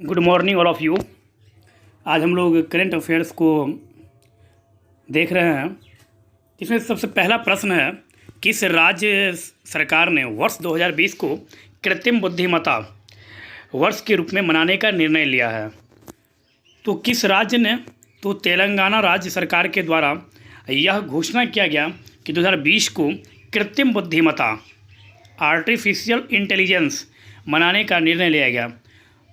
Good morning all of you. आज हम लोग करंट अफेयर्स को देख रहे हैं। इसमें सबसे पहला प्रश्न है, किस राज्य सरकार ने वर्ष 2020 को कृत्रिम बुद्धिमत्ता वर्ष के रूप में मनाने का निर्णय लिया है? तो किस राज्य ने? तो तेलंगाना राज्य सरकार के द्वारा यह घोषणा किया गया कि 2020 को कृत्रिम बुद्धिमत्ता आर्टिफिशियल इंटेलिजेंस मनाने का निर्णय लिया गया।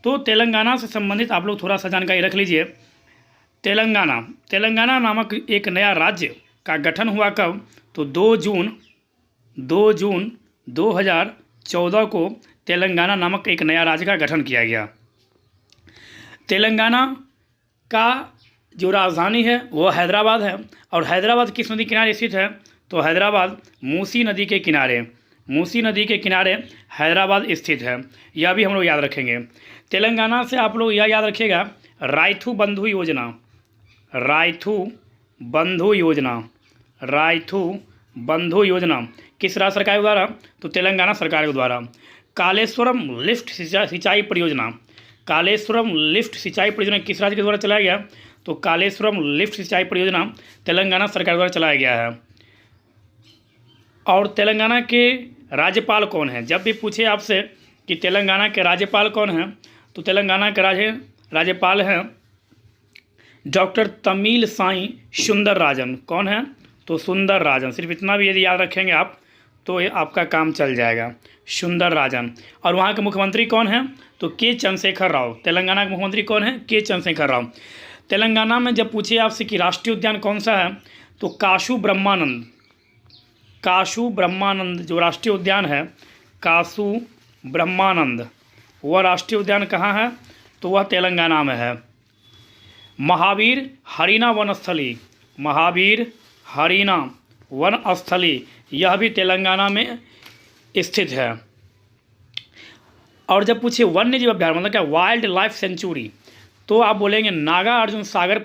तो तेलंगाना से संबंधित आप लोग थोड़ा सा जानकारी रख लीजिए। तेलंगाना नामक एक नया राज्य का गठन हुआ कब? तो 2 जून 2014 को तेलंगाना नामक एक नया राज्य का गठन किया गया। तेलंगाना का जो राजधानी है वो हैदराबाद है। और हैदराबाद किस नदी किनारे स्थित है? तो हैदराबाद मूसी नदी के किनारे हैदराबाद स्थित है। यह भी हम लोग याद रखेंगे। तेलंगाना से आप लोग यह याद रखिएगा, रायथू बंधु योजना किस राज्य सरकार के द्वारा? तो तेलंगाना सरकार के द्वारा। कालेश्वरम लिफ्ट सिंचाई परियोजना किस राज्य के द्वारा चलाया गया? तो कालेश्वरम लिफ्ट सिंचाई परियोजना तेलंगाना सरकार द्वारा चलाया गया है। और तेलंगाना के राज्यपाल कौन हैं? जब भी पूछे आपसे कि तेलंगाना के राज्यपाल कौन हैं, तो तेलंगाना के राज्यपाल हैं डॉक्टर तमिलसाई सुंदरराजन। कौन है? तो सुंदरराजन। सिर्फ इतना भी यदि याद रखेंगे आप तो ये आपका काम चल जाएगा, सुंदरराजन। और वहाँ के मुख्यमंत्री कौन हैं? तो के चंद्रशेखर राव। तेलंगाना के मुख्यमंत्री कौन है? के चंद्रशेखर राव। तेलंगाना में जब पूछे आपसे कि राष्ट्रीय उद्यान कौन सा है, तो काशू ब्रह्मानंद जो राष्ट्रीय उद्यान है, काशू ब्रह्मानंद, वह राष्ट्रीय उद्यान कहाँ है? तो वह तेलंगाना में है। महावीर हरिना वन स्थली यह भी तेलंगाना में स्थित है। और जब पूछे वन्य जीव अभ्यारण्य मतलब क्या वाइल्ड लाइफ सेंचुरी, तो आप बोलेंगे नागा अर्जुन सागर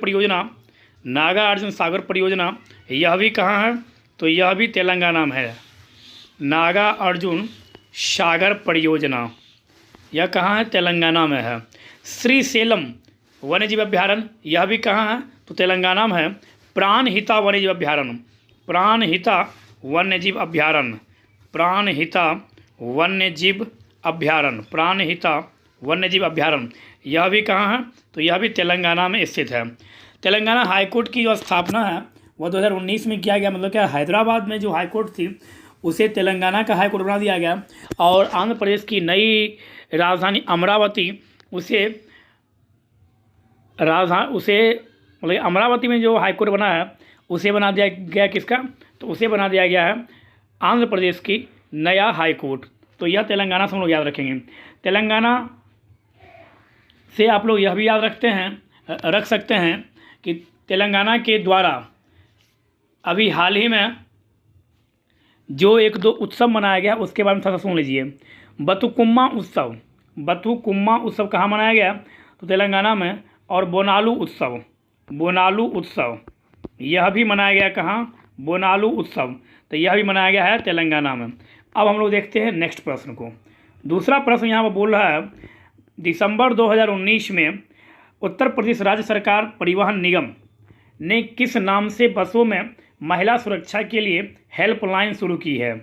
परियोजना। यह भी कहाँ है? तो यह भी तेलंगाना में है। नागा अर्जुन सागर परियोजना यह कहाँ है? तेलंगाना में है। श्रीशैलम वन्यजीव अभ्यारण्य यह भी कहाँ है? तो तेलंगाना में है। प्राणहिता वन्यजीव अभ्यारण्य यह भी कहाँ है? तो यह भी तेलंगाना में स्थित है। तेलंगाना हाईकोर्ट की जो स्थापना है वह 2019 में किया गया। मतलब क्या, हैदराबाद में जो हाईकोर्ट थी उसे तेलंगाना का हाईकोर्ट बना दिया गया। और आंध्र प्रदेश की नई राजधानी अमरावती मतलब अमरावती में जो हाईकोर्ट बना है उसे बना दिया गया किसका? तो उसे बना दिया गया है आंध्र प्रदेश की नया हाईकोर्ट। तो यह तेलंगाना से हम लोग याद रखेंगे। तेलंगाना से आप लोग यह भी याद रख सकते हैं कि तेलंगाना के द्वारा अभी हाल ही में जो 1-2 उत्सव मनाया गया उसके बारे में थोड़ा सुन लीजिए। बथुकुम्मा उत्सव कहाँ मनाया गया? तो तेलंगाना में। और बोनालू उत्सव यह भी मनाया गया कहाँ? बोनालू उत्सव, तो यह भी मनाया गया है तेलंगाना में। अब हम लोग देखते हैं नेक्स्ट प्रश्न को। दूसरा प्रश्न यहाँ पर बोल रहा है, दिसंबर 2019 में उत्तर प्रदेश राज्य सरकार परिवहन निगम ने किस नाम से बसों में महिला सुरक्षा के लिए हेल्पलाइन शुरू की है?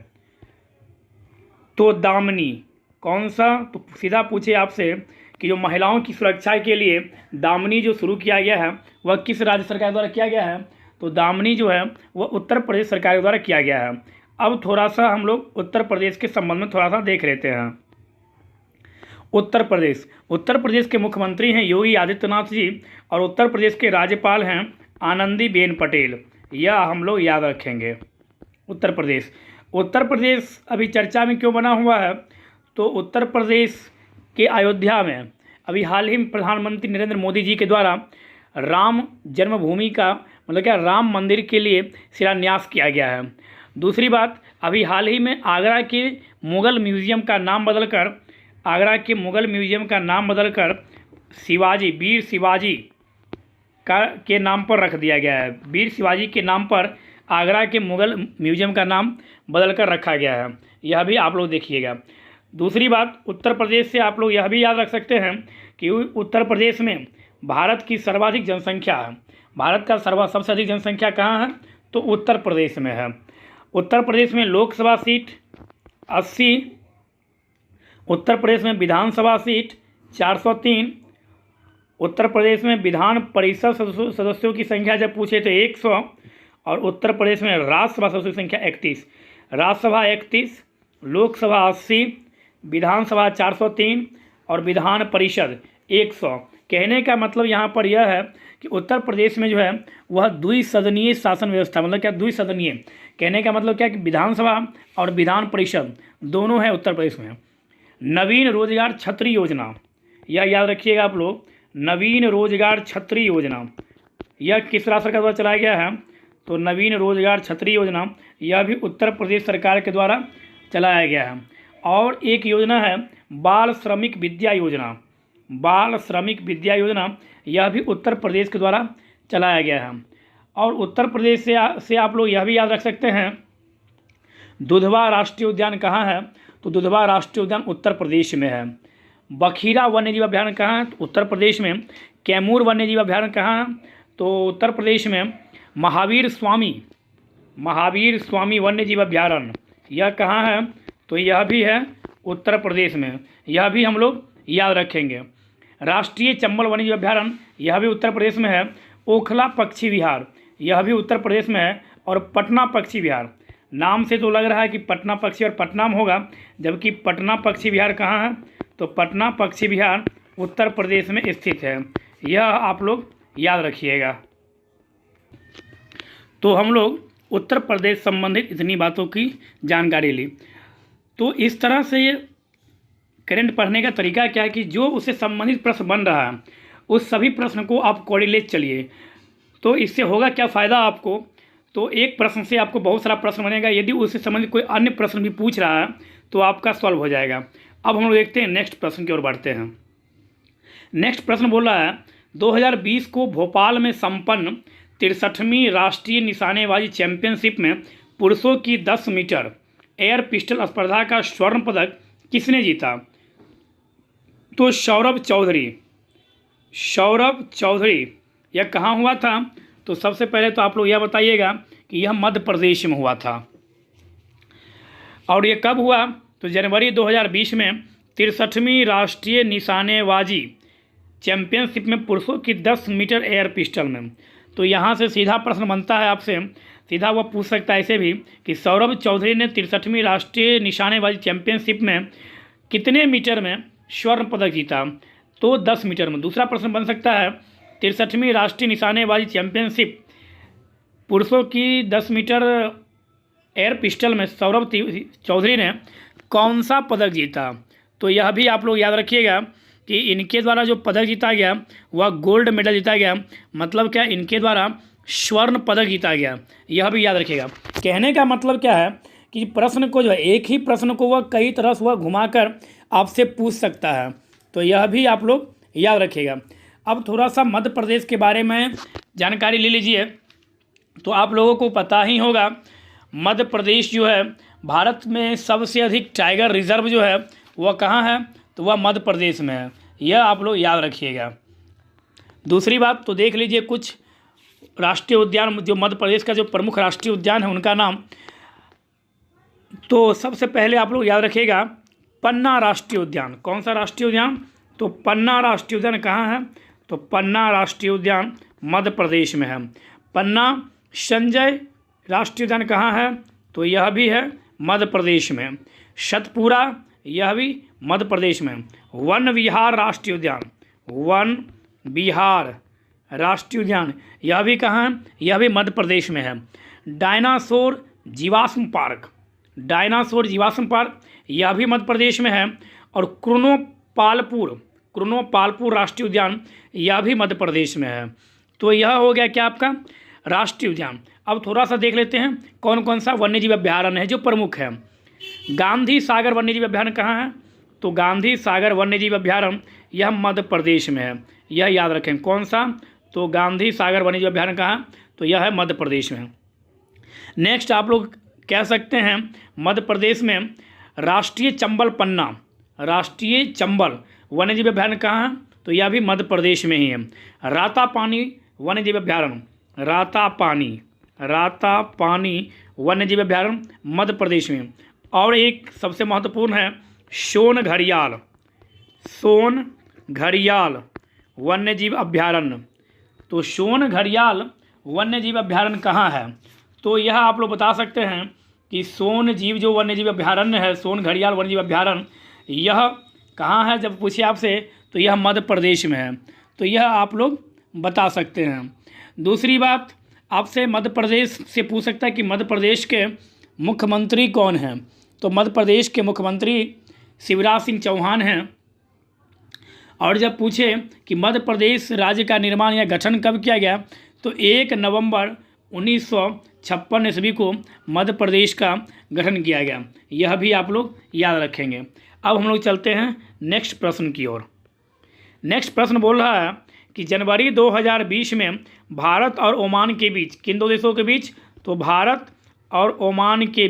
तो दामिनी। कौन सा? तो सीधा पूछे आपसे कि जो महिलाओं की सुरक्षा के लिए दामिनी जो शुरू किया गया है वह किस राज्य सरकार द्वारा किया गया है? तो दामिनी जो है वह उत्तर प्रदेश सरकार द्वारा किया गया है। अब थोड़ा सा हम लोग उत्तर प्रदेश के संबंध में थोड़ा सा देख लेते हैं। उत्तर प्रदेश के मुख्यमंत्री हैं योगी आदित्यनाथ जी। और उत्तर प्रदेश के राज्यपाल हैं आनंदीबेन पटेल। यह हम लोग याद रखेंगे। उत्तर प्रदेश अभी चर्चा में क्यों बना हुआ है? तो उत्तर प्रदेश के अयोध्या में अभी हाल ही में प्रधानमंत्री नरेंद्र मोदी जी के द्वारा राम जन्मभूमि का मतलब क्या राम मंदिर के लिए शिलान्यास किया गया है। दूसरी बात, अभी हाल ही में आगरा के मुगल म्यूज़ियम का नाम बदलकर वीर शिवाजी के नाम पर रख दिया गया है। वीर शिवाजी के नाम पर आगरा के मुगल म्यूज़ियम का नाम बदलकर रखा गया है। यह भी आप लोग देखिएगा। दूसरी बात, उत्तर प्रदेश से आप लोग यह भी याद रख सकते हैं कि उत्तर प्रदेश में भारत की सर्वाधिक जनसंख्या है। भारत का सबसे अधिक जनसंख्या कहाँ है? तो उत्तर प्रदेश में है। उत्तर प्रदेश में लोकसभा सीट 80, उत्तर प्रदेश में विधानसभा सीट 403, उत्तर प्रदेश में विधान परिषद सदस्यों की संख्या जब पूछे तो 100, और उत्तर प्रदेश में राज्यसभा सदस्यों की संख्या 31। राज्यसभा 31, लोकसभा 80, विधानसभा 403 और विधान परिषद 100। कहने का मतलब यहाँ पर यह है कि उत्तर प्रदेश में जो है वह द्विसदनीय शासन व्यवस्था, मतलब क्या द्विसदनीय, कहने का मतलब क्या कि विधानसभा और विधान परिषद दोनों है उत्तर प्रदेश में। नवीन रोजगार छतरी योजना, यह याद रखिएगा आप लोग, नवीन रोजगार छतरी योजना यह किस राज्य सरकार द्वारा चलाया गया है? तो नवीन रोजगार छतरी योजना यह भी उत्तर प्रदेश सरकार के द्वारा चलाया गया है। और एक योजना है बाल श्रमिक विद्या योजना, बाल श्रमिक विद्या योजना यह भी उत्तर प्रदेश के द्वारा चलाया गया है। और उत्तर प्रदेश से आप लोग यह भी याद रख सकते हैं, दुधवा राष्ट्रीय उद्यान कहाँ है? तो दुधवा राष्ट्रीय उद्यान उत्तर प्रदेश में है। बखीरा वन्यजीव अभ्यारण्य कहाँ है? तो उत्तर प्रदेश में। कैमूर वन्यजीव अभ्यारण्य कहाँ है? तो उत्तर प्रदेश में। महावीर स्वामी वन्यजीव अभ्यारण्य यह कहाँ है? तो यह भी है उत्तर प्रदेश में, यह भी हम लोग याद रखेंगे। राष्ट्रीय चंबल वन्यजीव अभ्यारण्य यह भी उत्तर प्रदेश में है। ओखला पक्षी विहार यह भी उत्तर प्रदेश में है। और पटना पक्षी विहार, नाम से तो लग रहा है कि पटना पक्षी और पटना में होगा, जबकि पटना पक्षी विहार कहाँ है? तो पटना पक्षी विहार उत्तर प्रदेश में स्थित है। यह आप लोग याद रखिएगा। तो हम लोग उत्तर प्रदेश संबंधित इतनी बातों की जानकारी ली। तो इस तरह से ये करंट पढ़ने का तरीका क्या है कि जो उससे संबंधित प्रश्न बन रहा है उस सभी प्रश्न को आप कोरिलेट चलिए। तो इससे होगा क्या फ़ायदा आपको? तो एक प्रश्न से आपको बहुत सारा प्रश्न बनेगा, यदि उससे संबंधित कोई अन्य प्रश्न भी पूछ रहा है तो आपका सॉल्व हो जाएगा। अब हम लोग देखते हैं नेक्स्ट प्रश्न की ओर बढ़ते हैं। नेक्स्ट प्रश्न बोल रहा है 2020 को भोपाल में संपन्न 63वीं राष्ट्रीय निशानेबाजी चैंपियनशिप में पुरुषों की 10 मीटर एयर पिस्टल स्पर्धा का स्वर्ण पदक किसने जीता? तो सौरभ चौधरी। यह कहाँ हुआ था? तो सबसे पहले तो आप लोग यह बताइएगा कि यह मध्य प्रदेश में हुआ था। और ये कब हुआ? तो जनवरी 2020 में 63वीं राष्ट्रीय निशानेबाजी चैंपियनशिप में पुरुषों की 10 मीटर एयर पिस्टल में। तो यहाँ से सीधा प्रश्न बनता है आपसे, सीधा वह पूछ सकता है ऐसे भी कि सौरभ चौधरी ने 63वीं राष्ट्रीय निशानेबाजी चैंपियनशिप में कितने मीटर में स्वर्ण पदक जीता? तो 10 मीटर में। दूसरा प्रश्न बन सकता है 63वीं राष्ट्रीय निशानेबाजी चैंपियनशिप पुरुषों की 10 मीटर एयर पिस्टल में सौरभ चौधरी ने कौन सा पदक जीता? तो यह भी आप लोग याद रखिएगा कि इनके द्वारा जो पदक जीता गया वह गोल्ड मेडल जीता गया, मतलब क्या, इनके द्वारा स्वर्ण पदक जीता गया। यह भी याद रखिएगा। कहने का मतलब क्या है कि प्रश्न को जो है, एक ही प्रश्न को वह कई तरह से वह घुमाकर आपसे पूछ सकता है। तो यह भी आप लोग याद रखिएगा। अब थोड़ा सा मध्य प्रदेश के बारे में जानकारी ले लीजिए। तो आप लोगों को पता ही होगा मध्य प्रदेश जो है भारत में सबसे अधिक टाइगर रिजर्व जो है वह कहाँ है? तो वह मध्य प्रदेश में है। यह आप लोग याद रखिएगा। दूसरी बात तो देख लीजिए कुछ राष्ट्रीय उद्यान, जो मध्य प्रदेश का जो प्रमुख राष्ट्रीय उद्यान है उनका नाम। तो सबसे पहले आप लोग याद रखिएगा पन्ना राष्ट्रीय उद्यान। कौन सा राष्ट्रीय उद्यान? तो पन्ना राष्ट्रीय उद्यान कहाँ है? तो पन्ना राष्ट्रीय उद्यान मध्य प्रदेश में है। पन्ना संजय राष्ट्रीय उद्यान कहाँ है? तो यह भी है मध्य प्रदेश में। सतपुरा यह भी मध्य प्रदेश में। वन विहार राष्ट्रीय उद्यान, वन विहार राष्ट्रीय उद्यान यह भी कहाँ है? यह भी मध्य प्रदेश में है। डायनासोर जीवाश्म पार्क, डायनासोर जीवाश्म पार्क यह भी मध्य प्रदेश में है। और क्रोनोपालपुर राष्ट्रीय उद्यान यह भी मध्य प्रदेश में है। तो यह हो गया क्या आपका राष्ट्रीय उद्यान। अब थोड़ा सा देख लेते हैं कौन कौन सा वन्यजीव अभ्यारण्य है जो प्रमुख है। गांधी सागर वन्यजीव अभ्यारण्य कहाँ है? तो गांधी सागर वन्यजीव अभ्यारण्य यह मध्य प्रदेश में है। यह याद रखें। कौन सा? तो गांधी सागर वन्यजीव अभ्यारण्य कहाँ? तो यह है मध्य प्रदेश में। नेक्स्ट आप लोग कह सकते हैं मध्य प्रदेश में राष्ट्रीय चंबल वन्यजीव अभ्यारण्य कहाँ है? तो यह भी मध्य प्रदेश में ही है। रातापानी वन्य जीव अभ्यारण्य, रातापानी वन्य जीव अभ्यारण्य मध्य प्रदेश में। और एक सबसे महत्वपूर्ण है सोनघड़ियाल वन्य जीव अभ्यारण्य। तो सोनघड़ियाल वन्य जीव अभ्यारण्य कहाँ है? तो यह आप लोग बता सकते हैं कि जो वन्य जीव अभ्यारण्य है, सोनघड़ियाल वन्य जीव अभ्यारण्य, यह कहाँ है? जब पूछिए आपसे तो यह मध्य प्रदेश में है। तो यह आप लोग बता सकते हैं। दूसरी बात, आपसे मध्य प्रदेश से पूछ सकता है कि मध्य प्रदेश के मुख्यमंत्री कौन हैं? तो मध्य प्रदेश के मुख्यमंत्री शिवराज सिंह चौहान हैं। और जब पूछे कि मध्य प्रदेश राज्य का निर्माण या गठन कब किया गया, तो 1 नवंबर 1956 ईस्वी को मध्य प्रदेश का गठन किया गया। यह भी आप लोग याद रखेंगे। अब हम लोग चलते हैं नेक्स्ट प्रश्न की ओर। नेक्स्ट प्रश्न बोल रहा है कि जनवरी 2020 में भारत और ओमान के बीच, किन दो देशों के बीच? तो भारत और ओमान के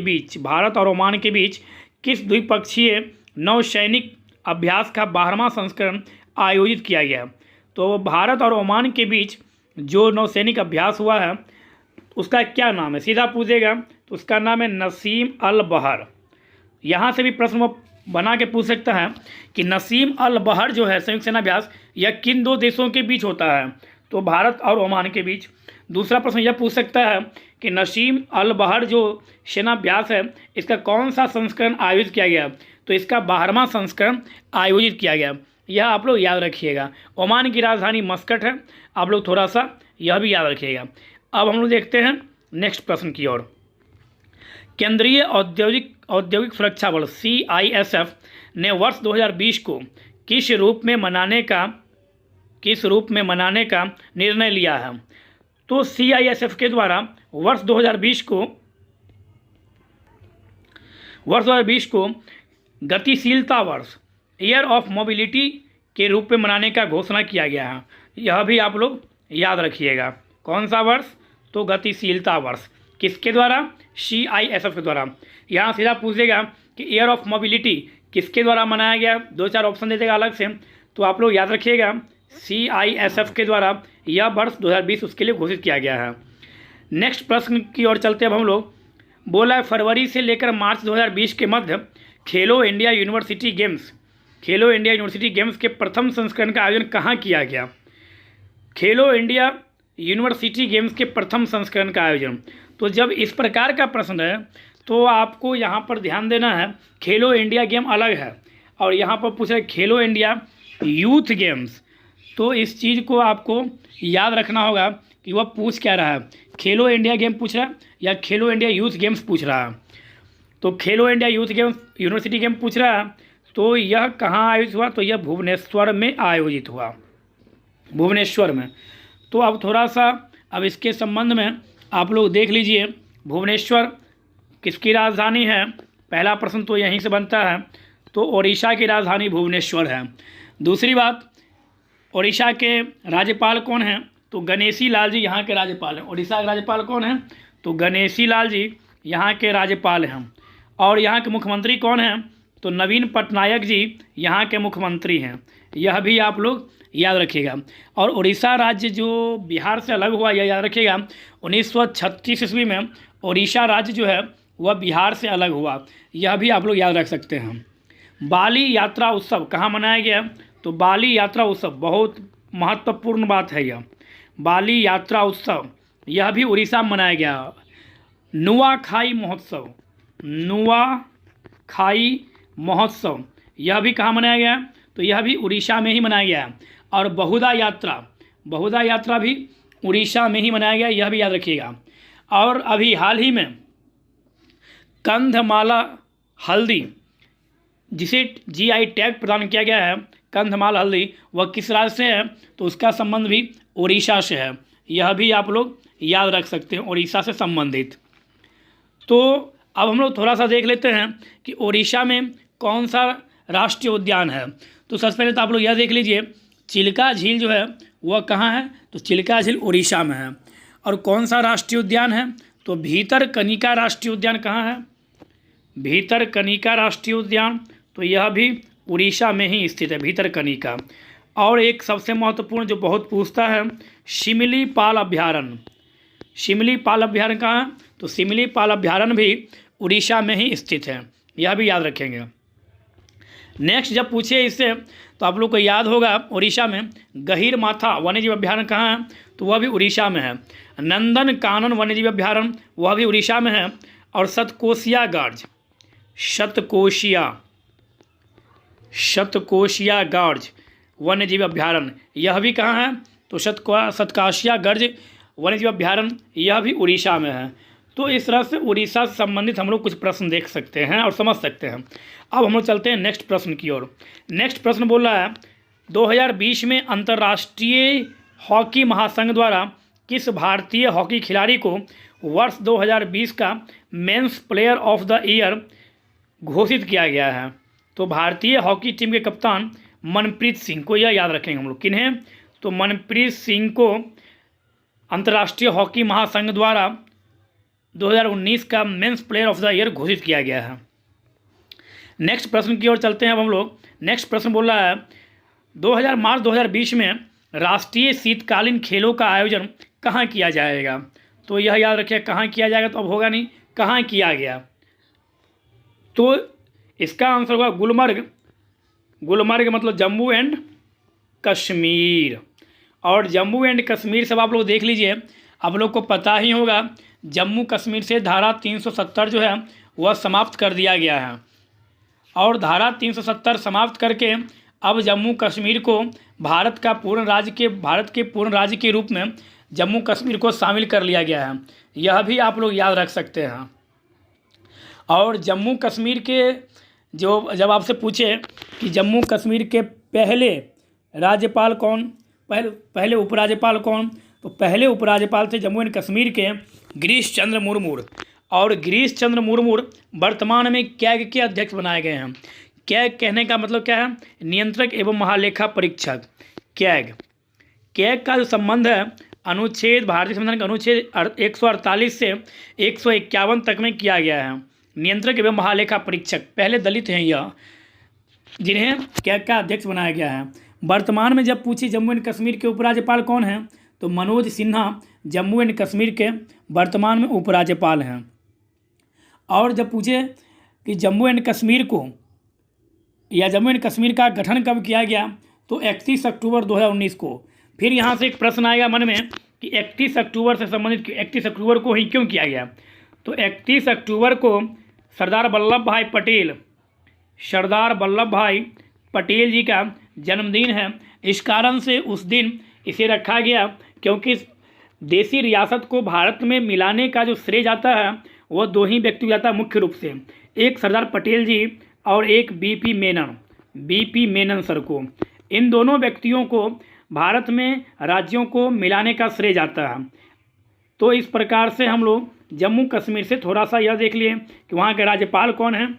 बीच किस द्विपक्षीय नौसैनिक अभ्यास का 12वां संस्करण आयोजित किया गया? तो भारत और ओमान के बीच जो नौसैनिक अभ्यास हुआ है उसका क्या नाम है? सीधा पूछेगा तो उसका नाम है नसीम अल बहर। यहाँ से भी प्रश्न बना के पूछ सकता है कि नसीम अल बहर जो है संयुक्त सेना अभ्यास, यह किन दो देशों के बीच होता है? तो भारत और ओमान के बीच। दूसरा प्रश्न यह पूछ सकता है कि नसीम अल बहर जो सेना अभ्यास है, इसका कौन सा संस्करण आयोजित किया गया? तो इसका 12वां संस्करण आयोजित किया गया। यह आप लोग याद रखिएगा। ओमान की राजधानी मस्कट है, आप लोग थोड़ा सा यह भी याद रखिएगा। अब हम लोग देखते हैं नेक्स्ट प्रश्न की ओर। केंद्रीय औद्योगिक सुरक्षा बल CISF ने वर्ष 2020 को किस रूप में मनाने का निर्णय लिया है? तो CISF के द्वारा वर्ष 2020 को गतिशीलता वर्ष, ईयर ऑफ मोबिलिटी के रूप में मनाने का घोषणा किया गया है। यह भी आप लोग याद रखिएगा। कौन सा वर्ष? तो गतिशीलता वर्ष। किसके द्वारा? CISF के द्वारा। यहाँ सीधा पूछेगा कि ईयर ऑफ मोबिलिटी किसके द्वारा मनाया गया? 2-4 ऑप्शन दे देगा अलग से, तो आप लोग याद रखिएगा CISF के द्वारा यह वर्ष 2020 उसके लिए घोषित किया गया है। नेक्स्ट प्रश्न की ओर चलते अब हम लोग। बोला है फरवरी से लेकर मार्च 2020 के मध्य खेलो इंडिया यूनिवर्सिटी गेम्स के प्रथम संस्करण का आयोजन कहाँ किया गया? खेलो इंडिया यूनिवर्सिटी गेम्स के प्रथम संस्करण का आयोजन। तो जब इस प्रकार का प्रश्न है तो आपको यहाँ पर ध्यान देना है, खेलो इंडिया गेम अलग है और यहाँ पर पूछ रहे खेलो इंडिया यूथ गेम्स। तो इस चीज़ को आपको याद रखना होगा कि वह पूछ क्या रहा है, खेलो इंडिया गेम पूछ रहा है या खेलो इंडिया यूथ गेम्स पूछ रहा है। तो खेलो India youth games university game पूछ रहा है, तो यह कहाँ आयोजित हुआ? तो यह भुवनेश्वर में आयोजित हुआ, भुवनेश्वर में। तो अब थोड़ा सा अब इसके संबंध में आप लोग देख लीजिए, भुवनेश्वर किसकी राजधानी है? पहला प्रश्न तो यहीं से बनता है, तो ओडिशा की राजधानी भुवनेश्वर है। दूसरी बात, ओडिशा के राज्यपाल कौन हैं? तो गणेशी लाल जी यहाँ के राज्यपाल हैं। ओडिशा के राज्यपाल कौन हैं? तो गणेशी लाल जी यहाँ के राज्यपाल हैं। और यहाँ के मुख्यमंत्री कौन हैं? तो नवीन पटनायक जी यहाँ के मुख्यमंत्री हैं। यह भी आप लोग याद रखिएगा। और उड़ीसा राज्य जो बिहार से अलग हुआ, यह याद रखिएगा 1936 ईस्वी में उड़ीसा राज्य जो है वह बिहार से अलग हुआ। यह भी आप लोग याद रख सकते हैं। बाली यात्रा उत्सव कहाँ मनाया गया? तो बाली यात्रा उत्सव बहुत महत्वपूर्ण बात है। यह बाली यात्रा उत्सव यह भी उड़ीसा में मनाया गया। नुआखाई महोत्सव यह भी कहाँ मनाया गया? तो यह भी उड़ीसा में ही मनाया गया। और बहुधा यात्रा भी उड़ीसा में ही मनाया गया, यह भी याद रखिएगा। और अभी हाल ही में कंधमाला हल्दी, जिसे GI टैग प्रदान किया गया है, कंधमाल हल्दी, वह किस राज्य से है? तो उसका संबंध भी उड़ीसा से है। यह भी आप लोग याद रख सकते हैं, उड़ीसा से संबंधित। तो अब हम लोग थोड़ा सा देख लेते हैं कि उड़ीसा में कौन सा राष्ट्रीय उद्यान है। तो सबसे पहले तो आप लोग यह देख लीजिए, चिल्का झील जो है वह कहाँ है? तो चिल्का झील उड़ीसा में है। और कौन सा राष्ट्रीय उद्यान है? तो भीतरकनिका राष्ट्रीय उद्यान कहाँ है? भीतरकनिका राष्ट्रीय उद्यान, तो यह भी उड़ीसा में ही स्थित है, भीतरकनिका। और एक सबसे महत्वपूर्ण जो बहुत पूछता है, शिमलीपाल अभ्यारण्य। शिमलीपाल अभ्यारण्य कहाँ है? तो शिमलीपाल अभ्यारण्य भी उड़ीसा में ही स्थित है, यह भी याद रखेंगे। नेक्स्ट जब पूछे इससे तो आप लोग को याद होगा, उड़ीसा में गहीरमाथा वन्यजीव अभ्यारण्य कहाँ है? तो वह भी उड़ीसा में है। नंदन कानन वन्यजीव अभ्यारण्य वह भी उड़ीसा में है। और सतकोशिया गार्ज, शतकोशिया गार्ज वन्यजीव अभ्यारण्य यह भी कहाँ है? तो सतकोशिया गार्ज वन्यजीव अभ्यारण्य यह भी उड़ीसा में है। तो इस तरह से उड़ीसा से संबंधित हम लोग कुछ प्रश्न देख सकते हैं और समझ सकते हैं। अब हम लोग चलते हैं नेक्स्ट प्रश्न की ओर। नेक्स्ट प्रश्न बोल रहा है, 2020 में अंतर्राष्ट्रीय हॉकी महासंघ द्वारा किस भारतीय हॉकी खिलाड़ी को वर्ष 2020 का men's player of the year घोषित किया गया है? तो भारतीय हॉकी टीम के कप्तान मनप्रीत सिंह को, यह याद रखेंगे हम लोग। किन्हें? तो मनप्रीत सिंह को अंतर्राष्ट्रीय हॉकी महासंघ द्वारा 2019 का men's player of the year घोषित किया गया है। नेक्स्ट प्रश्न की ओर चलते हैं अब हम लोग। नेक्स्ट प्रश्न बोल रहा है, मार्च 2020 में राष्ट्रीय शीतकालीन खेलों का आयोजन कहाँ किया जाएगा? तो यह याद रखिए, कहाँ किया जाएगा तो अब होगा नहीं, कहाँ किया गया। तो इसका आंसर होगा गुलमर्ग। गुलमर्ग मतलब जम्मू एंड कश्मीर। और जम्मू एंड कश्मीर सब आप लोग देख लीजिए, आप लोग को पता ही होगा, जम्मू कश्मीर से धारा 370 जो है वह समाप्त कर दिया गया है। और धारा 370 समाप्त करके अब जम्मू कश्मीर को भारत के पूर्ण राज्य के रूप में जम्मू कश्मीर को शामिल कर लिया गया है। यह भी आप लोग याद रख सकते हैं। और जम्मू कश्मीर के जब आपसे पूछे कि जम्मू कश्मीर के पहले राज्यपाल कौन, पहले उपराज्यपाल कौन, तो पहले उपराज्यपाल थे जम्मू एंड कश्मीर के गिरीश चंद्र मुर्मू। और गिरीश चंद्र मुर्मू वर्तमान में कैग के अध्यक्ष बनाए गए हैं। कैग कहने का मतलब क्या है? नियंत्रक एवं महालेखा परीक्षक। कैग का जो संबंध है भारतीय संविधान के अनुच्छेद 148 से 151 तक में किया गया है। नियंत्रक एवं महालेखा परीक्षक पहले दलित हैं यह, जिन्हें कैग का अध्यक्ष बनाया गया है। वर्तमान में जब पूछी जम्मू एंड कश्मीर के उपराज्यपाल कौन हैं, तो मनोज सिन्हा जम्मू एंड कश्मीर के वर्तमान में उपराज्यपाल हैं। और जब पूछे कि जम्मू एंड कश्मीर का गठन कब किया गया, तो 31 अक्टूबर 2019 को। फिर यहाँ से एक प्रश्न आएगा मन में कि 31 अक्टूबर से संबंधित 31 अक्टूबर को ही क्यों किया गया? तो 31 अक्टूबर को सरदार वल्लभ भाई पटेल जी का जन्मदिन है। इस कारण से उस दिन इसे रखा गया, क्योंकि देशी रियासत को भारत में मिलाने का जो श्रेय जाता है वह दो ही व्यक्ति जाता है मुख्य रूप से, एक सरदार पटेल जी और एक बीपी मेनन सर को। इन दोनों व्यक्तियों को भारत में राज्यों को मिलाने का श्रेय जाता है। तो इस प्रकार से हम लोग जम्मू कश्मीर से थोड़ा सा यह देख लिए कि वहाँ के राज्यपाल कौन हैं,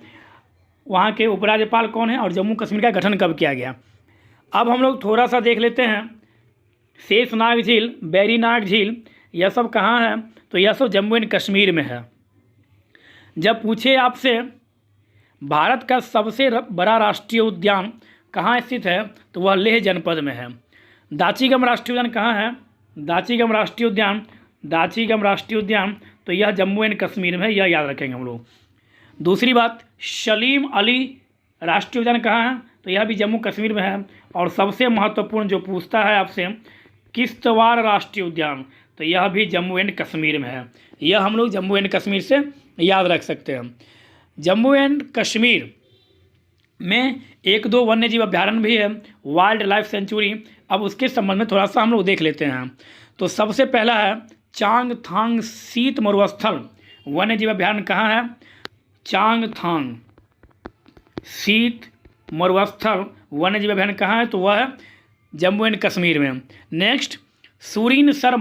वहाँ के उपराज्यपाल कौन हैं, और जम्मू कश्मीर का गठन कब किया गया। अब हम लोग थोड़ा सा देख लेते हैं शेषनाग झील, बैरीनाग झील, यह सब कहाँ है? तो यह सब जम्मू एंड कश्मीर में है। जब पूछे आपसे भारत का सबसे बड़ा राष्ट्रीय उद्यान कहाँ स्थित है, तो वह लेह जनपद में है। दाचीगम राष्ट्रीय उद्यान कहाँ है? दाचीगम राष्ट्रीय उद्यान तो यह जम्मू एंड कश्मीर में है, यह याद रखेंगे हम लोग। दूसरी बात, सलीम अली राष्ट्रीय उद्यान कहाँ है? तो यह भी जम्मू कश्मीर में है। और सबसे महत्वपूर्ण जो पूछता है आपसे, किश्तवाड़ राष्ट्रीय उद्यान, तो यह भी जम्मू एंड कश्मीर में है। यह हम लोग जम्मू एंड कश्मीर से याद रख सकते हैं। जम्मू एंड कश्मीर में एक दो वन्य जीव अभ्यारण्य भी है, वाइल्ड लाइफ सेंचुरी। अब उसके संबंध में थोड़ा सा हम लोग देख लेते हैं। तो सबसे पहला है चांगथांग शीत मरुस्थल वन्य जीव अभ्यारण्य कहाँ है? चांगथांग शीत मरुस्थल वन्य जीव अभ्यारण्य कहाँ है? तो वह है जम्मू एंड कश्मीर में। नेक्स्ट, सुरीनसर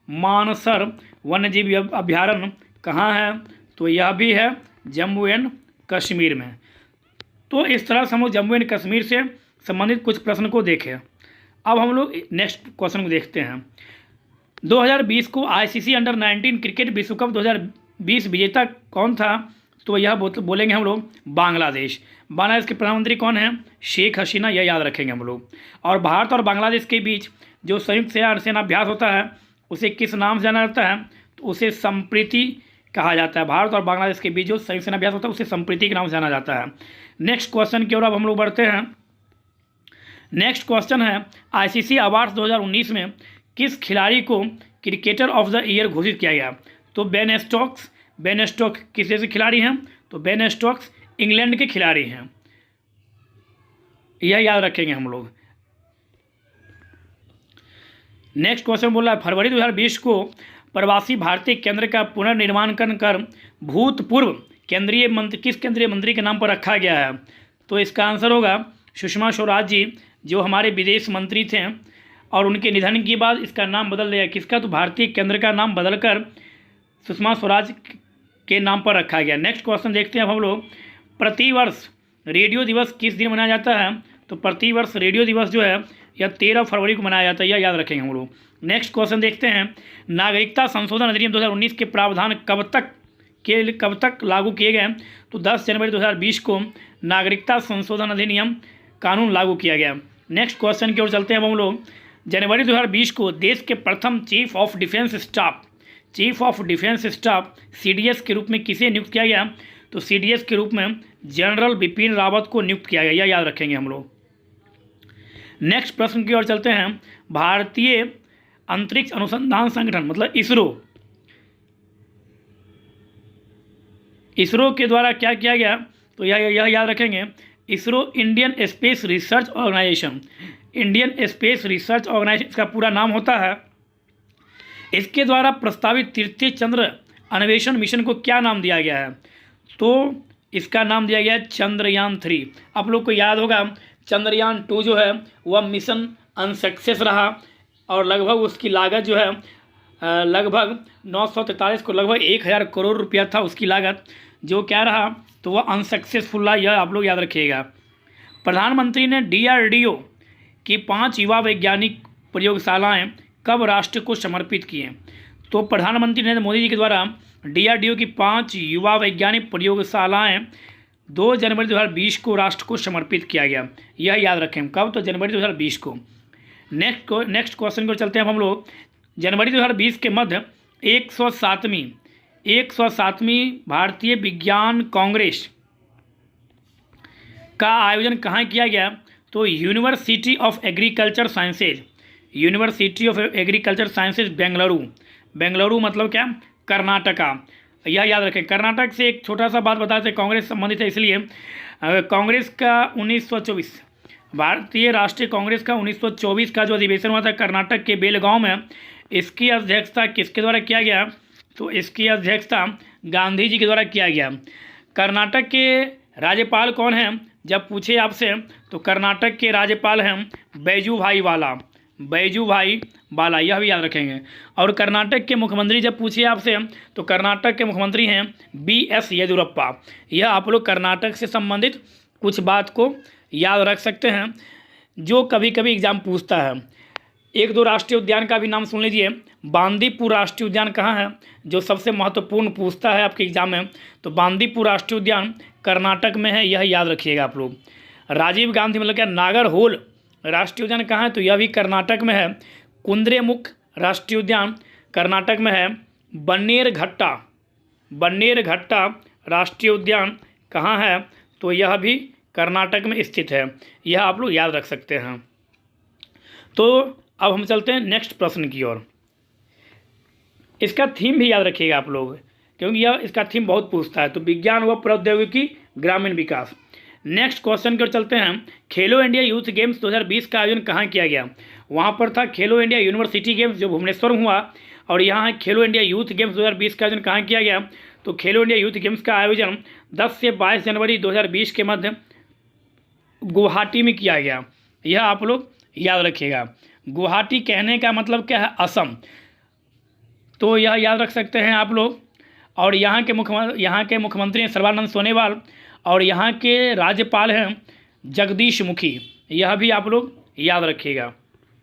मानसर वन्य जीव अभ्यारण्य कहाँ है? तो यह भी है जम्मू एंड कश्मीर में। तो इस तरह से हम लोग जम्मू एंड कश्मीर से संबंधित कुछ प्रश्न को देखें। अब हम लोग नेक्स्ट क्वेश्चन को देखते हैं। 2020 को आईसीसी अंडर 19 क्रिकेट विश्व कप 2020 विजेता कौन था? तो यह बोलेंगे हम लोग बांग्लादेश। बांग्लादेश के प्रधानमंत्री कौन है? शेख हसीना, यह याद रखेंगे हम लोग। और भारत और बांग्लादेश के बीच जो संयुक्त सेना अभ्यास होता है उसे किस नाम से जाना जाता है? तो उसे संप्रीति कहा जाता है। भारत और बांग्लादेश के बीच जो संयुक्त सेना अभ्यास होता है उसे संप्रीति के नाम से जाना जाता है। नेक्स्ट क्वेश्चन की ओर अब हम लोग बढ़ते हैं। नेक्स्ट क्वेश्चन है, आईसीसी अवार्ड्स 2019 में किस खिलाड़ी को क्रिकेटर ऑफ द ईयर घोषित किया गया? तो बेन स्टोक्स। बेन स्टोक्स किस देश के खिलाड़ी हैं? तो बेन स्टोक्स इंग्लैंड के खिलाड़ी हैं, यह याद रखेंगे हम लोग। नेक्स्ट क्वेश्चन बोला है, फरवरी 2020 को प्रवासी भारतीय केंद्र का पुनर्निर्माण कर भूतपूर्व केंद्रीय मंत्री किस केंद्रीय मंत्री के नाम पर रखा गया है? तो इसका आंसर होगा सुषमा स्वराज जी, जो हमारे विदेश मंत्री थे और उनके निधन के बाद इसका नाम बदल दिया। किसका? तो भारतीय केंद्र का नाम बदलकर सुषमा स्वराज के नाम पर रखा गया। नेक्स्ट क्वेश्चन देखते हैं अब हम लोग, प्रतिवर्ष रेडियो दिवस किस दिन मनाया जाता है? तो प्रतिवर्ष रेडियो दिवस जो है यह 13 फरवरी को मनाया जाता है, यह याद रखेंगे हम लोग। नेक्स्ट क्वेश्चन देखते हैं, नागरिकता संशोधन अधिनियम 2019 के प्रावधान कब तक लागू किए गए? तो 10 जनवरी 2020 को नागरिकता संशोधन अधिनियम कानून लागू किया गया। नेक्स्ट क्वेश्चन की ओर चलते हैं अब हम लोग, जनवरी 2020 को देश के प्रथम chief of defence staff CDS के रूप में किसे नियुक्त किया गया? तो CDS के रूप में जनरल बिपिन रावत को नियुक्त किया गया, यह याद रखेंगे हम लोग। नेक्स्ट प्रश्न की ओर चलते हैं, भारतीय अंतरिक्ष अनुसंधान संगठन मतलब इसरो के द्वारा क्या किया गया? तो यह याद रखेंगे, ISRO Indian Space Research Organisation. Indian Space Research Organisation इसका पूरा नाम होता है। इसके द्वारा प्रस्तावित तृतीय चंद्र अन्वेषण मिशन को क्या नाम दिया गया है? तो इसका नाम दिया गया है चंद्रयान 3। आप लोग को याद होगा चंद्रयान 2 जो है वह मिशन अनसक्सेस रहा और लगभग उसकी लागत जो है लगभग 943 को लगभग 1000 करोड़ रुपया था उसकी लागत, जो क्या रहा तो वह अनसक्सेसफुल रहा, यह आप लोग याद रखिएगा। प्रधानमंत्री ने DRDO की 5 युवा वैज्ञानिक प्रयोगशालाएं कब राष्ट्र को समर्पित किए? तो प्रधानमंत्री नरेंद्र मोदी जी के द्वारा DRDO की 5 युवा वैज्ञानिक प्रयोगशालाएं 2 जनवरी 2020 को राष्ट्र को समर्पित किया गया, यह याद रखें। कब? तो जनवरी 2020 को। नेक्स्ट क्वेश्चन को चलते हैं हम लोग, जनवरी 2020 के मध्य 107वीं भारतीय विज्ञान कांग्रेस का आयोजन कहाँ किया गया? तो university of agriculture sciences Bengaluru मतलब क्या? कर्नाटका, यह याद रखें। कर्नाटक से एक छोटा सा बात बताते हैं, कांग्रेस संबंधित है इसलिए कांग्रेस का 1924 भारतीय राष्ट्रीय कांग्रेस का 1924 का जो अधिवेशन हुआ था कर्नाटक के बेलगांव में, इसकी अध्यक्षता किसके द्वारा किया गया? तो इसकी अध्यक्षता गांधी जी के द्वारा किया गया। कर्नाटक के राज्यपाल कौन हैं? जब पूछे आपसे तो कर्नाटक के राज्यपाल हैं बैजू भाई वाला, यह भी याद रखेंगे। और कर्नाटक के मुख्यमंत्री जब पूछिए आपसे तो कर्नाटक के मुख्यमंत्री हैं BS येदियुरप्पा। यह आप लोग कर्नाटक से संबंधित कुछ बात को याद रख सकते हैं जो कभी कभी एग्जाम पूछता है। 1-2 राष्ट्रीय उद्यान का भी नाम सुन लीजिए। बांदीपुर राष्ट्रीय उद्यान कहाँ है, जो सबसे महत्वपूर्ण पूछता है आपके एग्जाम में, तो बांदीपुर राष्ट्रीय उद्यान कर्नाटक में है, यह याद रखिएगा आप लोग। राजीव गांधी मतलब क्या नागरहोल राष्ट्रीय उद्यान कहाँ है? तो यह भी कर्नाटक में है। कुंद्रेमुख राष्ट्रीय उद्यान कर्नाटक में है। बन्नेरघट्टा राष्ट्रीय उद्यान कहाँ है? तो यह भी कर्नाटक में स्थित है, यह आप लोग याद रख सकते हैं। तो अब हम चलते हैं नेक्स्ट प्रश्न की ओर। इसका थीम भी याद रखिएगा आप लोग, क्योंकि यह इसका थीम बहुत पूछता है। तो विज्ञान व प्रौद्योगिकी ग्रामीण विकास। नेक्स्ट क्वेश्चन की ओर चलते हैं, खेलो इंडिया यूथ गेम्स 2020 का आयोजन कहाँ किया गया? वहाँ पर था खेलो इंडिया यूनिवर्सिटी गेम्स जो भुवनेश्वर में हुआ, और यहाँ है खेलो इंडिया यूथ गेम्स 2020 का आयोजन कहाँ किया गया? तो खेलो इंडिया यूथ गेम्स का आयोजन 10 से 22 जनवरी 2020 के मध्य गुवाहाटी में किया गया, यह आप लोग याद रखिएगा। गुवाहाटी कहने का मतलब क्या है? असम, तो यह याद रख सकते हैं आप लोग। और यहाँ के मुख्यमंत्री हैं सर्बानंद सोनोवाल, और यहाँ के राज्यपाल हैं जगदीश मुखी, यह भी आप लोग याद रखिएगा।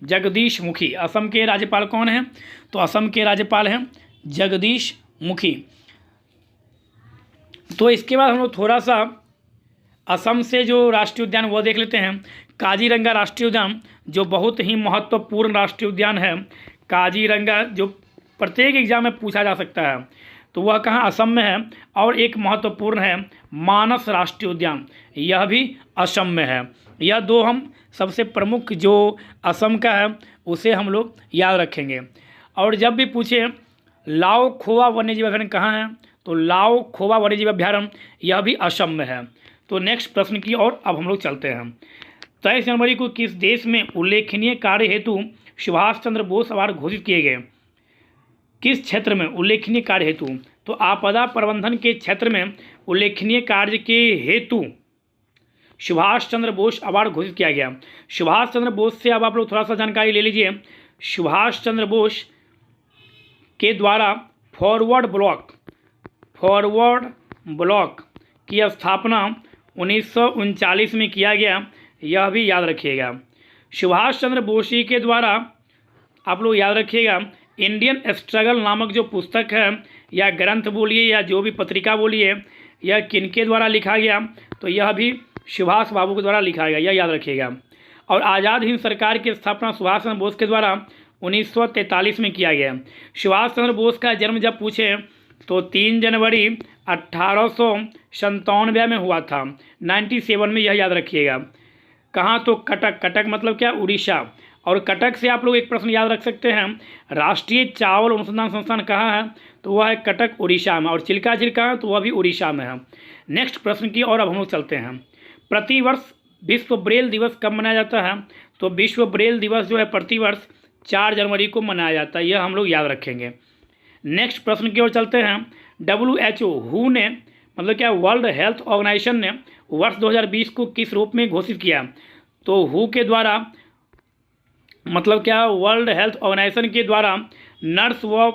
जगदीश मुखी, असम के राज्यपाल कौन हैं? तो असम के राज्यपाल हैं जगदीश मुखी। तो इसके बाद हम लोग थोड़ा सा असम से जो राष्ट्रीय उद्यान वो देख लेते हैं। काजीरंगा राष्ट्रीय उद्यान जो बहुत ही महत्वपूर्ण राष्ट्रीय उद्यान है। काजीरंगा जो प्रत्येक एग्जाम में पूछा जा सकता है, तो वह कहाँ असम में है। और एक महत्वपूर्ण है मानस राष्ट्रीय उद्यान, यह भी असम में है। यह दो हम सबसे प्रमुख जो असम का है उसे हम लोग याद रखेंगे। और जब भी पूछे लाओ खोवा वन्यजीव अभयारण्य कहाँ है, तो लाओ खोवा वन्यजीव अभयारण्य यह भी असम में है। तो नेक्स्ट प्रश्न की ओर अब हम लोग चलते हैं। 23 जनवरी को किस देश में उल्लेखनीय कार्य हेतु सुभाष चंद्र बोस अवार्ड घोषित किए गए? किस क्षेत्र में उल्लेखनीय कार्य हेतु? तो आपदा प्रबंधन के क्षेत्र में उल्लेखनीय कार्य के हेतु सुभाष चंद्र बोस अवार्ड घोषित किया गया। सुभाष चंद्र बोस से अब आप लोग थोड़ा सा जानकारी ले लीजिए। सुभाष चंद्र बोस के द्वारा फॉरवर्ड ब्लॉक की स्थापना 1939 में किया गया, यह भी याद रखिएगा। सुभाष चंद्र बोस जी के द्वारा आप लोग याद रखिएगा इंडियन स्ट्रगल नामक जो पुस्तक है या ग्रंथ बोलिए या जो भी पत्रिका बोलिए, यह किनके द्वारा लिखा गया? तो यह भी सुभाष बाबू के द्वारा लिखा गया, यह याद रखिएगा। और आज़ाद हिंद सरकार की स्थापना सुभाष चंद्र बोस के द्वारा 1943 में किया गया। सुभाष चंद्र बोस का जन्म जब पूछे तो 3 जनवरी 1897 में हुआ था, 97 में, यह याद रखिएगा। कहाँ? तो कटक मतलब क्या? उड़ीसा। और कटक से आप लोग एक प्रश्न याद रख सकते हैं, राष्ट्रीय चावल अनुसंधान संस्थान कहाँ है? तो वह है कटक, उड़ीसा में। और चिल्का झील कहाँ है? तो वह भी उड़ीसा में है। नेक्स्ट प्रश्न की और अब हम लोग चलते हैं। प्रतिवर्ष विश्व ब्रेल दिवस कब मनाया जाता है? तो विश्व ब्रेल दिवस जो है प्रतिवर्ष 4 जनवरी को मनाया जाता है, यह हम लोग याद रखेंगे। नेक्स्ट प्रश्न की ओर चलते हैं। WHO हू ने मतलब क्या वर्ल्ड हेल्थ ऑर्गेनाइजेशन ने वर्ष 2020 को किस रूप में घोषित किया? तो हू के द्वारा मतलब क्या वर्ल्ड हेल्थ ऑर्गेनाइजेशन के द्वारा नर्स व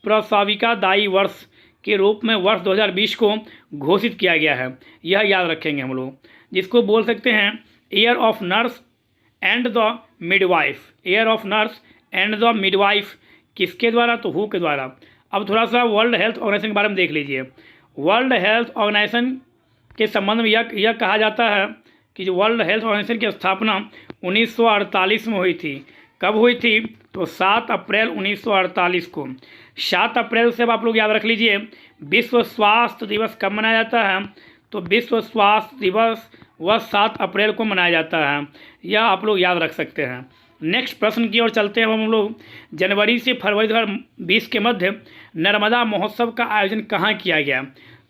प्रसविका दायी वर्ष के रूप में वर्ष 2020 को घोषित किया गया है, यह याद रखेंगे हम लोग। जिसको बोल सकते हैं year of nurse and the midwife. Year of nurse and the midwife किसके द्वारा? तो हू के द्वारा। अब थोड़ा सा वर्ल्ड हेल्थ ऑर्गेनाइजेशन के बारे में देख लीजिए। वर्ल्ड हेल्थ ऑर्गेनाइजेशन के संबंध में यह कहा जाता है कि जो वर्ल्ड हेल्थ ऑर्गेनाइजेशन की स्थापना 1948 में हुई थी। कब हुई थी? तो 7 अप्रैल 1948 को। 7 अप्रैल से अब आप लोग याद रख लीजिए विश्व स्वास्थ्य दिवस कब मनाया जाता है? तो विश्व स्वास्थ्य दिवस वह 7 अप्रैल को मनाया जाता है, यह आप लोग याद रख सकते हैं। नेक्स्ट प्रश्न की ओर चलते हैं हम लोग। जनवरी से फरवरी 2020 के मध्य नर्मदा महोत्सव का आयोजन कहाँ किया गया?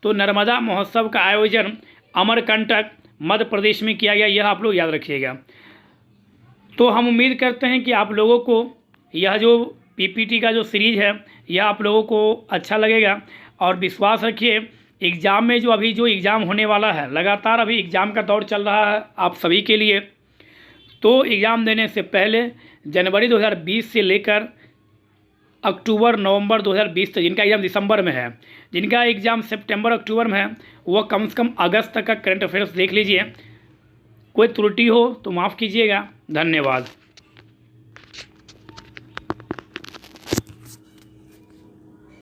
तो नर्मदा महोत्सव का आयोजन अमरकंटक मध्य प्रदेश में किया गया, यह आप लोग याद रखिएगा। तो हम उम्मीद करते हैं कि आप लोगों को यह जो PPT का जो सीरीज़ है यह आप लोगों को अच्छा लगेगा। और विश्वास रखिए एग्ज़ाम में जो अभी जो एग्ज़ाम होने वाला है, लगातार अभी एग्ज़ाम का दौर चल रहा है आप सभी के लिए। तो एग्ज़ाम देने से पहले जनवरी 2020 से लेकर अक्टूबर नवंबर 2020 तक, जिनका एग्ज़ाम दिसंबर में है, जिनका एग्ज़ाम सितंबर अक्टूबर में है, वह कम से कम अगस्त तक का करंट अफेयर्स देख लीजिए। कोई त्रुटि हो तो माफ़ कीजिएगा। धन्यवाद।